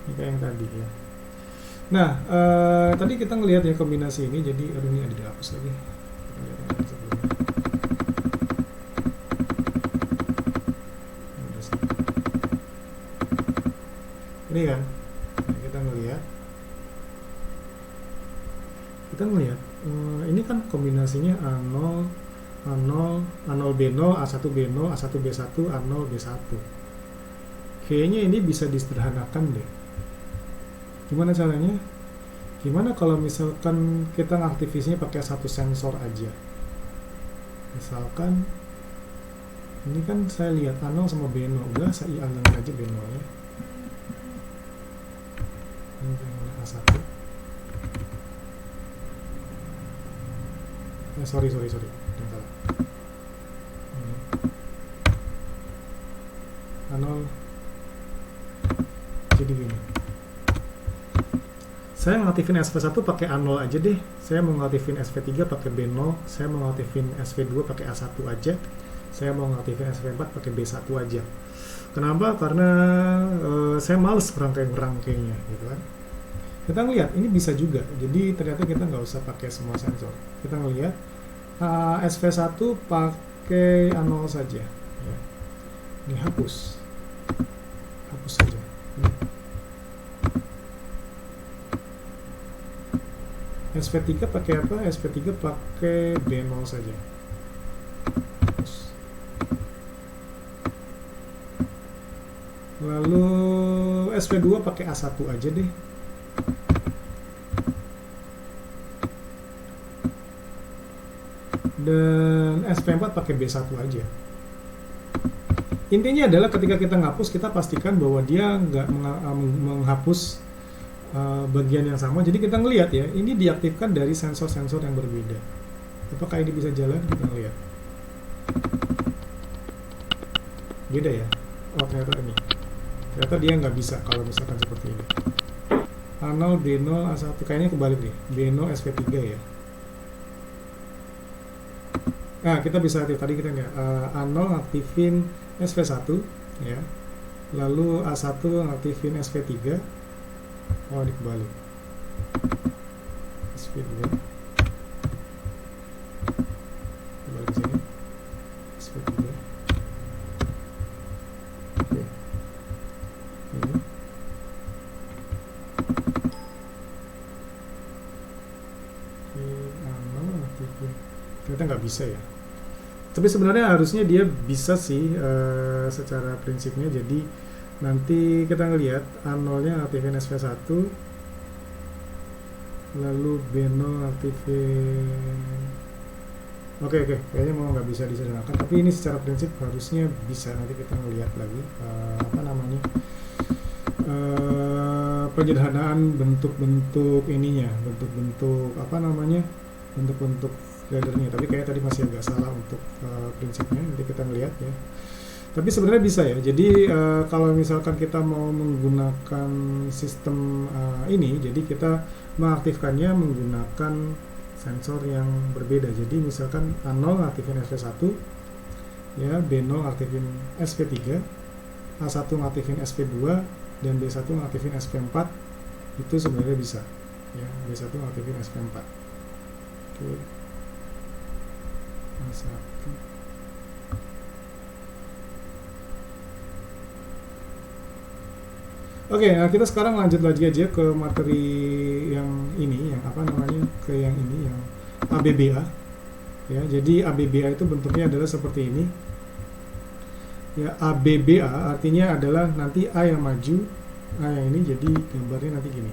ini kayak yang tadi ya. Nah, tadi kita ngelihat ya kombinasi ini. Jadi, aduh ini ada dihapus lagi. Kita lihat yang tadi sebelumnya. Ini kan, kita ngelihat ini kan kombinasinya A0 A0 A0 B0 A1 B0 A1 B1 A0 B1. Kayaknya ini bisa disederhanakan deh. Gimana caranya? Gimana kalau misalkan kita ngaktifisinya pakai satu sensor aja? Misalkan ini kan saya lihat A0 sama B0, udah saya ilangin aja B0 nya. Ini A1. Sorry. Bentar. A0 jadi gini. Saya ngaktifin SV1 pakai A0 aja deh. Saya mau ngaktifin SV3 pakai B0. Saya mau ngaktifin SV2 pakai A1 aja. Saya mau ngaktifin SV4 pakai B1 aja. Kenapa? Karena saya males merangkai-merangkainya gitu kan. Kita ngelihat ini bisa juga. Jadi ternyata kita nggak usah pakai semua sensor. Kita ngelihat SV1 pakai A0 saja ya. Ini hapus saja. SP3 pakai apa? SP3 pakai B0 saja. Hapus. Lalu SP2 pakai A1 aja deh. Dan SP4 pakai B1 aja. Intinya adalah ketika kita ngapus, kita pastikan bahwa dia nggak menghapus bagian yang sama. Jadi kita ngelihat ya, ini diaktifkan dari sensor-sensor yang berbeda. Apakah ini bisa jalan? Kita lihat. Beda ya. Oh ternyata ini. Ternyata dia nggak bisa kalau misalkan seperti ini. A0, B0, A1. Kayaknya kebalik deh. B0, SP3 ya. Nah, kita bisa aktif tadi kita lihat A0 aktifin SP1 ya. Lalu A1 aktifin SP3. Oh, ini kebalik. SP2. Kembali ke sini. SP3. Oke. Ini. A0 aktifin. Ternyata nggak bisa ya. Tapi sebenarnya harusnya dia bisa sih secara prinsipnya. Jadi nanti kita ngelihat A0 nya aktifin SP1, lalu B0 aktifin. Oke, kayaknya mau nggak bisa disederhanakan, tapi ini secara prinsip harusnya bisa. Nanti kita ngelihat lagi apa namanya penyederhanaan bentuk-bentuk ininya, bentuk-bentuk apa namanya, bentuk-bentuk laddernya. Tapi kayak tadi masih agak salah untuk prinsipnya. Nanti kita ngelihat ya. Tapi sebenarnya bisa ya. Jadi kalau misalkan kita mau menggunakan sistem ini, jadi kita mengaktifkannya menggunakan sensor yang berbeda. Jadi misalkan A0 aktifin SP1 ya, B0 aktifin SP3, A1 aktifin SP2, dan B1 aktifin SP4. Itu sebenarnya bisa ya. B1 aktifin SP4. Oke. A1. Oke, nah kita sekarang lanjut lagi aja ke materi yang ini, yang apa namanya, ke yang ini, yang ABBA. Ya, jadi ABBA itu bentuknya adalah seperti ini. Ya, ABBA artinya adalah nanti A yang maju, A yang ini, jadi gambarnya nanti gini.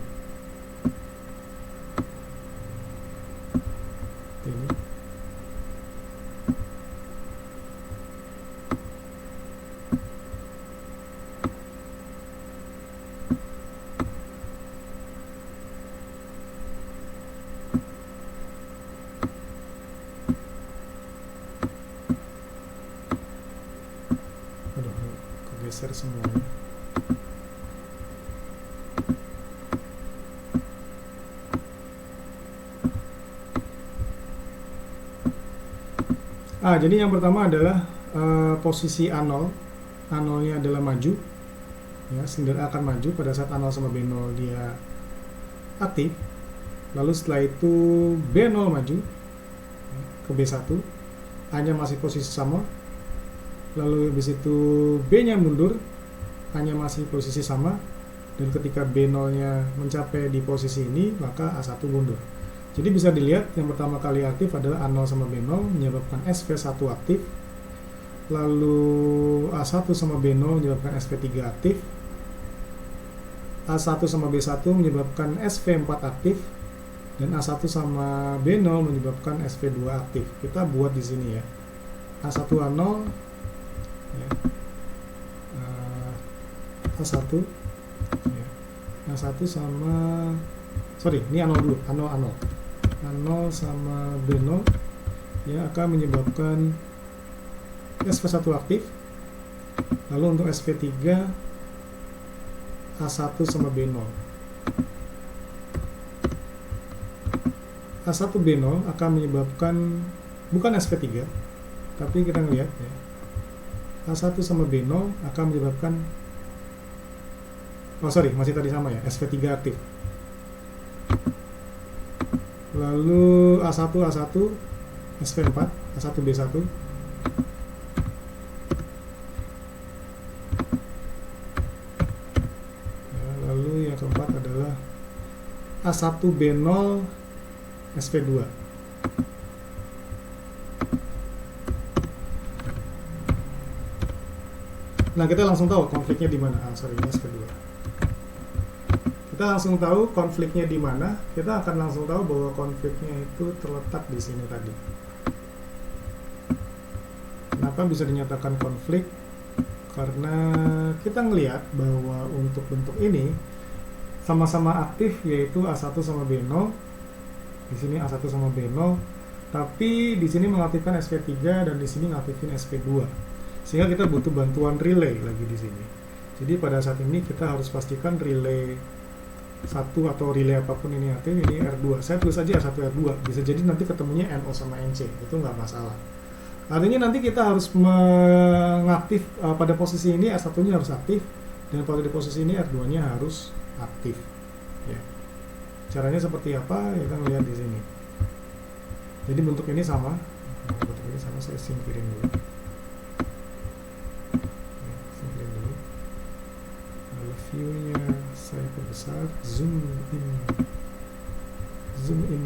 Ini. Kegeser semuanya. Jadi yang pertama adalah posisi A0. A0-nya adalah maju. Ya, silinder A akan maju pada saat A0 sama B0 dia aktif. Lalu setelah itu B0 maju ke B1. A-nya masih posisi sama. Lalu habis itu B-nya mundur, hanya masih posisi sama, dan ketika B0-nya mencapai di posisi ini, maka A1 mundur. Jadi bisa dilihat yang pertama kali aktif adalah A0 sama B0 menyebabkan SP1 aktif, lalu A1 sama B0 menyebabkan SP3 aktif, A1 sama B1 menyebabkan SP4 aktif, dan A1 sama B0 menyebabkan SP2 aktif. Kita buat di sini ya. A1 A0 ya. A1 ya. A1 sama ini A0 dulu, A0 sama B0 ya akan menyebabkan SP1 aktif. Lalu untuk SP3 A1 sama B0. A1 B0 akan menyebabkan bukan SP3, tapi kita ngelihat ya. A1 sama B0 akan menyebabkan masih tadi sama ya, SP3 aktif. Lalu A1 SP4, A1 B1 Ya, lalu yang keempat adalah A1B0 SP2. Nah, kita langsung tahu konfliknya di mana. Ini SP2. Kita langsung tahu konfliknya di mana. Kita akan langsung tahu bahwa konfliknya itu terletak di sini tadi. Kenapa bisa dinyatakan konflik? Karena kita ngelihat bahwa untuk bentuk ini sama-sama aktif, yaitu A1 sama B0. Di sini A1 sama B0, tapi di sini mengaktifkan SP3 dan di sini mengaktifkan SP2. Sehingga kita butuh bantuan relay lagi di sini. Jadi pada saat ini kita harus pastikan relay 1 atau relay apapun ini aktif, ini R2. Saya tulis aja R1 R2. Bisa jadi nanti ketemunya NO sama NC, itu nggak masalah. Artinya nanti kita harus mengaktif pada posisi ini R1-nya harus aktif, dan pada posisi ini R2-nya harus aktif. Ya. Caranya seperti apa? Kita lihat di sini. Jadi bentuk ini sama. Bentuk ini sama, saya singkirin dulu. Ya, singkirin dulu. Lalu view-nya saya perbesar, zoom in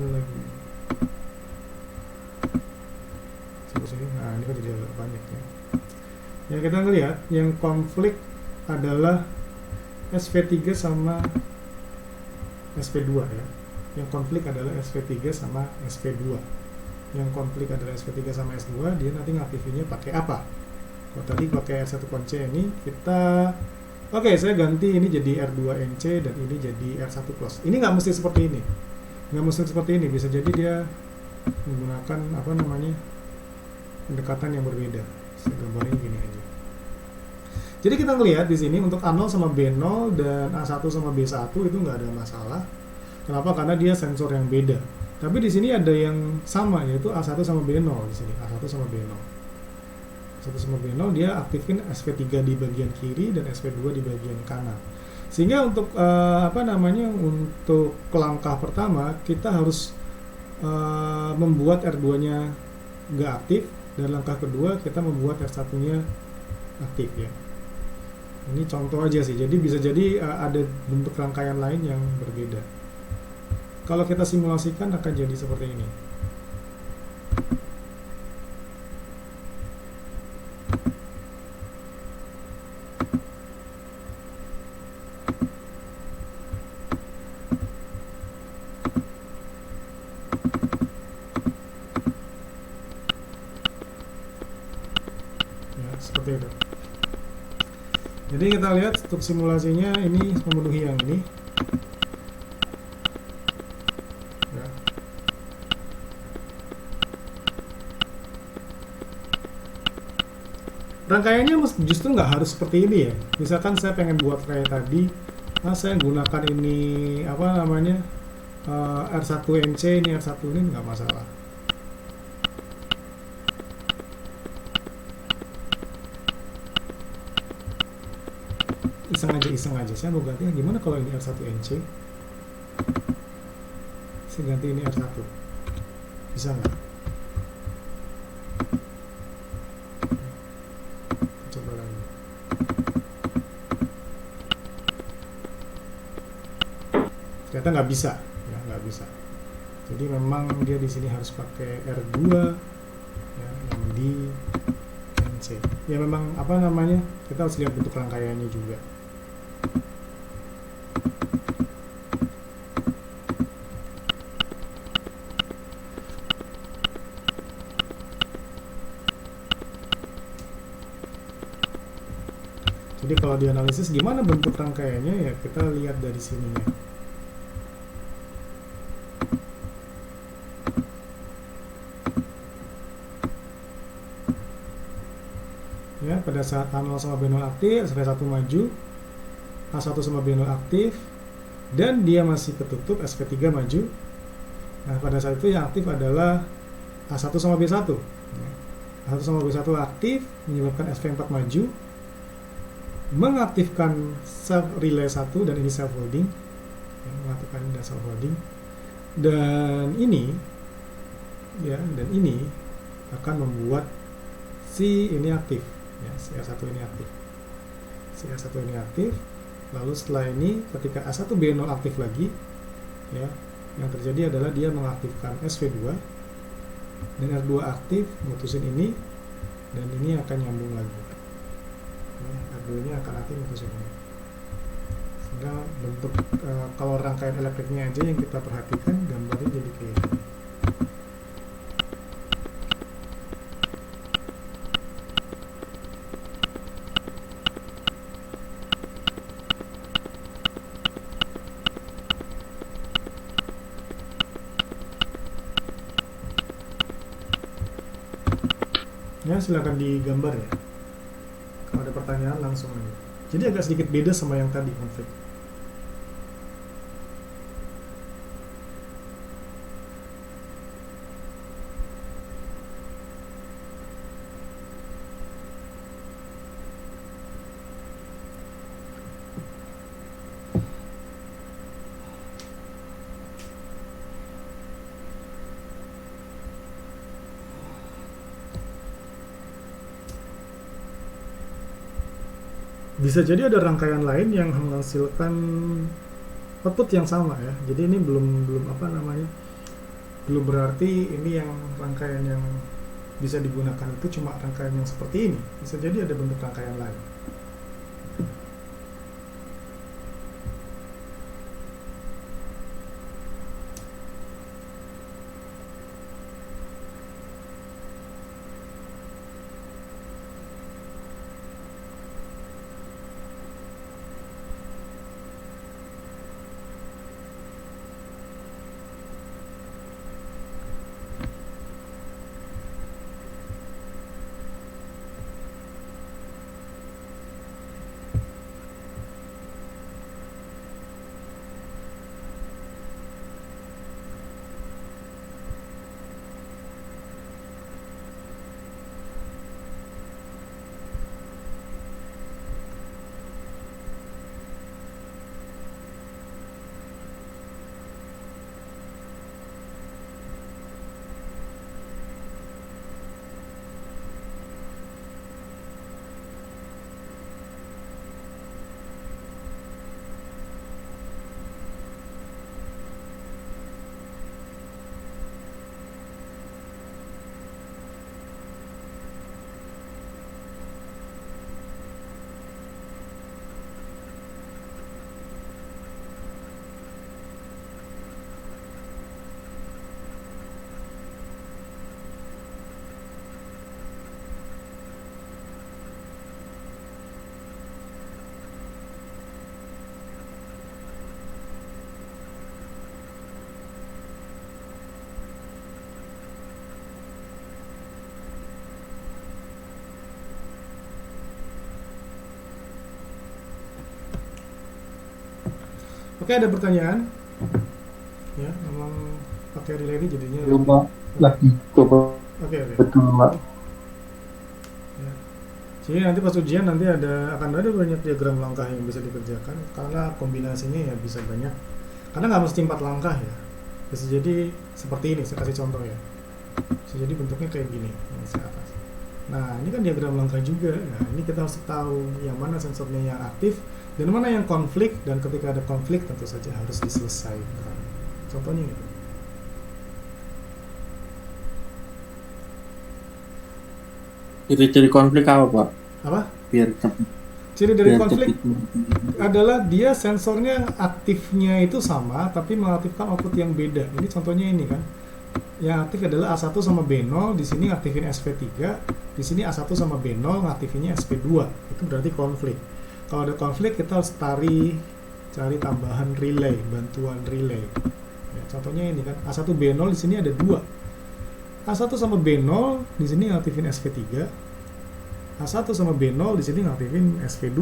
lagi. Nah, ini kan jadi agak banyak ya. Yang kita ngelihat yang konflik adalah SP3 sama SP2 ya. Yang konflik adalah SP3 sama SP2. Yang konflik adalah SP3 sama S2, dia nanti ngaktifinnya pakai apa? Kalau tadi pakai R1 C ini, kita saya ganti ini jadi R2NC dan ini jadi R1 plus. Ini nggak mesti seperti ini. Nggak mesti seperti ini, bisa jadi dia menggunakan pendekatan yang berbeda. Saya gambarnya gini aja. Jadi kita ngelihat di sini untuk A0 sama B0 dan A1 sama B1 itu nggak ada masalah. Kenapa? Karena dia sensor yang beda. Tapi di sini ada yang sama, yaitu A1 sama B0 di sini. A1 sama B0. A1 sama B0 dia aktifin SP3 di bagian kiri dan SP2 di bagian kanan. Sehingga untuk untuk langkah pertama kita harus membuat R2-nya nggak aktif. Dan langkah kedua kita membuat R1-nya aktif ya. Ini contoh aja sih. Jadi bisa jadi ada bentuk rangkaian lain yang berbeda. Kalau kita simulasikan akan jadi seperti ini. Seperti itu. Jadi kita lihat untuk simulasinya ini memenuhi yang ini. Ya. Rangkaiannya justru nggak harus seperti ini ya. Misalkan saya pengen buat kayak tadi, saya gunakan ini R1NC, ini R1 ini nggak masalah. Iseng aja saya mau ganti gimana kalau ini R1NC, saya ganti ini R1, bisa nggak? Coba lagi. Ternyata nggak bisa ya, nggak bisa. Jadi memang dia di sini harus pakai R2 ya, yang di NC ya. Memang kita harus lihat bentuk rangkaiannya juga. Jadi kalau dianalisis gimana bentuk rangkaiannya ya kita lihat dari sininya. Ya, pada saat A0 sama B0 aktif, SP1 maju, A1 sama B0 aktif, dan dia masih ketutup, SP3 maju. Nah, pada saat itu yang aktif adalah A1 sama B1. A1 sama B1 aktif, menyebabkan SP4 maju, mengaktifkan self relay 1 dan ini self holding ya, mengaktifkan ini dan self holding, dan ini akan membuat si ini aktif, ya, si A1 ini aktif. Si A1 ini aktif, lalu setelah ini ketika A1B0 aktif lagi, ya, yang terjadi adalah dia mengaktifkan SV2 dan R2 aktif, mutusin ini, dan ini akan nyambung lagi. Ya, R2 ini akan aktif mutusin ini. Sehingga bentuk kalau rangkaian elektriknya aja yang kita perhatikan, gambarnya jadi kayak gini. Ya, silakan digambar ya. Kalau ada pertanyaan langsung aja. Jadi agak sedikit beda sama yang tadi konflik. Bisa jadi ada rangkaian lain yang menghasilkan output yang sama ya. Jadi ini belum belum apa namanya? Belum berarti ini yang rangkaian yang bisa digunakan itu cuma rangkaian yang seperti ini. Bisa jadi ada bentuk rangkaian lain. Oke, ada pertanyaan? Ya, memang pakai relay ini jadinya Coba lagi coba oke, oke. betul Mbak. Ya. Jadi nanti pas ujian nanti akan ada banyak diagram langkah yang bisa dikerjakan karena kombinasinya ya bisa banyak. Karena nggak mesti 4 langkah ya. Bisa jadi seperti ini, saya kasih contoh ya. Bisa jadi bentuknya kayak gini yang saya atas. Nah, ini kan diagram langkah juga. Nah, ini kita harus tahu yang mana sensornya yang aktif dan mana yang konflik, dan ketika ada konflik tentu saja harus diselesaikan. Contohnya gitu. Ciri-ciri konflik apa, Pak? Apa? Biar cepet. Ciri dari Biar konflik cepet. adalah dia sensornya aktifnya itu sama tapi mengaktifkan output yang beda. Ini contohnya ini kan. Yang aktif adalah A1 sama B0, di sini aktifin SP3, di sini A1 sama B0 ngaktifinnya SP2. Itu berarti konflik. Kalau ada konflik kita harus cari tambahan relay, bantuan relay. Ya, contohnya ini kan A1 B0 di sini ada 2. A1 sama B0 di sini ngaktifin SP3. A1 sama B0 di sini ngaktifin SP2.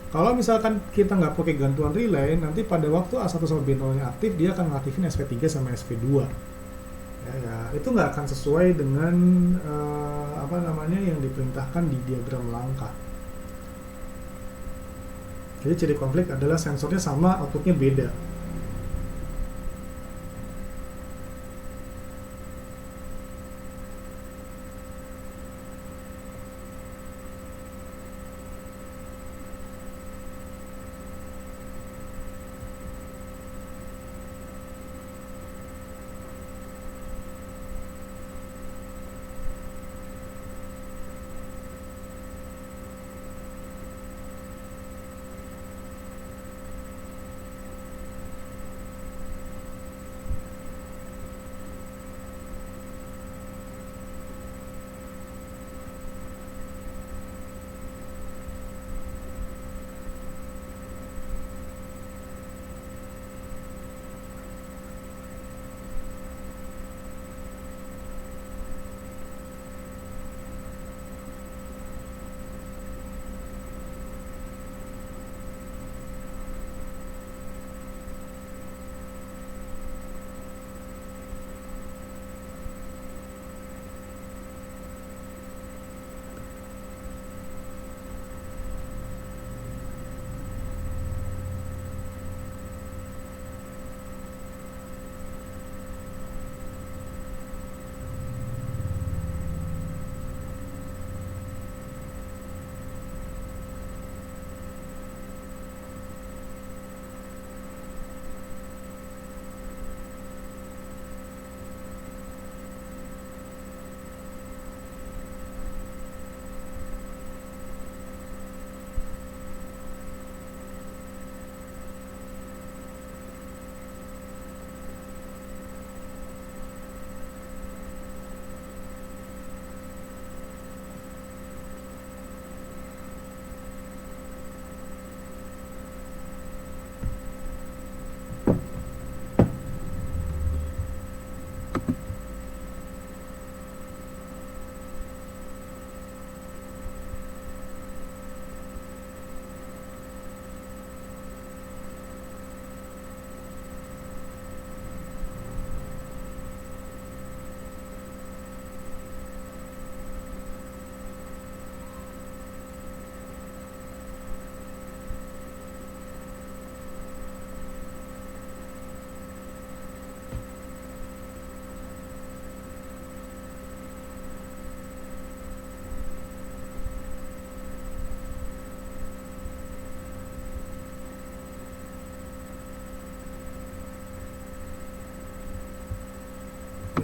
Kalau misalkan kita nggak pakai gantuan relay, nanti pada waktu A1 sama B0-nya aktif, dia akan ngaktifin SP3 sama SP2. Ya, itu nggak akan sesuai dengan apa namanya yang diperintahkan di diagram langkah. Jadi ciri konflik adalah sensornya sama, outputnya beda.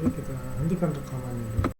Jadi kita hentikan rekamannya dulu.